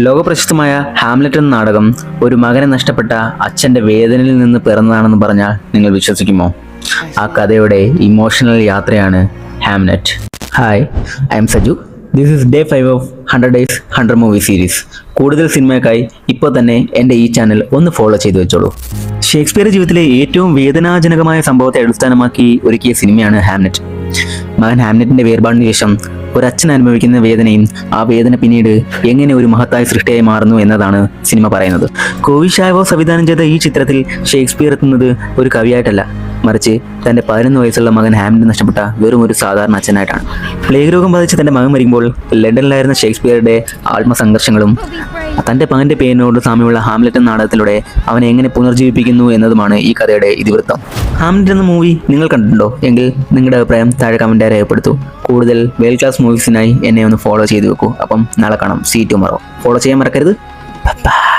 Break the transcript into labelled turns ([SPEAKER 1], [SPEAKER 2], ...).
[SPEAKER 1] ലോകപ്രശസ്തമായ Hamlet എന്ന നാടകം ഒരു മകനെ നഷ്ടപ്പെട്ട അച്ഛൻ്റെ വേദനയിൽ നിന്ന് പിറന്നതാണെന്ന് പറഞ്ഞാൽ നിങ്ങൾ വിശ്വസിക്കുമോ? ആ കഥയുടെ ഇമോഷണൽ യാത്രയാണ് Hamlet. Hi, I M Saju. This is day 5 of 100 Days 100 movie series. കൂടുതൽ സിനിമയ്ക്കായി ഇപ്പോൾ തന്നെ എൻ്റെ ഈ ചാനൽ ഒന്ന് ഫോളോ ചെയ്തു വെച്ചോളൂ. ഷേക്സ്പിയർ ജീവിതത്തിലെ ഏറ്റവും വേദനാജനകമായ സംഭവത്തെ അടിസ്ഥാനമാക്കി ഒരുക്കിയ സിനിമയാണ് ഹാംലെറ്റ്. മകൻ ഹാംലെറ്റിൻ്റെ വേർപാടിന് ശേഷം ഒരച്ഛൻ അനുഭവിക്കുന്ന വേദനയും ആ വേദന പിന്നീട് എങ്ങനെ ഒരു മഹത്തായ സൃഷ്ടിയായി മാറുന്നു എന്നതാണ് സിനിമ പറയുന്നത്. കോവിഷാവോ സംവിധാനം ചെയ്ത ഈ ചിത്രത്തിൽ ഷേക്സ്പിയർ എത്തുന്നത് ഒരു കവിയായിട്ടല്ല, മറിച്ച് തൻ്റെ 11 വയസ്സുള്ള മകൻ ഹാംലെറ്റ് നഷ്ടപ്പെട്ട വെറും ഒരു സാധാരണ അച്ഛനായിട്ടാണ്. പ്ലേഗ് രോഗം ബാധിച്ച് തൻ്റെ മകൻ മരിക്കുമ്പോൾ ലണ്ടനിലായിരുന്ന ഷേക്സ്പിയറുടെ ആത്മസംഘർഷങ്ങളും തൻ്റെ മകൻ്റെ പേരിനോട് സാമ്യമുള്ള ഹാംലെറ്റ് എന്ന നാടകത്തിലൂടെ അവനെ എങ്ങനെ പുനർജീവിപ്പിക്കുന്നു എന്നതുമാണ് ഈ കഥയുടെ ഇതിവൃത്തം. ഹാംലെറ്റ് എന്ന മൂവി നിങ്ങൾ കണ്ടിട്ടുണ്ടോ? എങ്കിൽ നിങ്ങളുടെ അഭിപ്രായം താഴെ കമൻറ്റായി രേഖപ്പെടുത്തൂ. കൂടുതൽ വേൾഡ് ക്ലാസ് മൂവീസിനായി എന്നെ ഒന്ന് ഫോളോ ചെയ്ത് വെക്കൂ. അപ്പം നാളെ കാണാം. See tomorrow. ഫോളോ ചെയ്യാൻ മറക്കരുത്. ബൈ.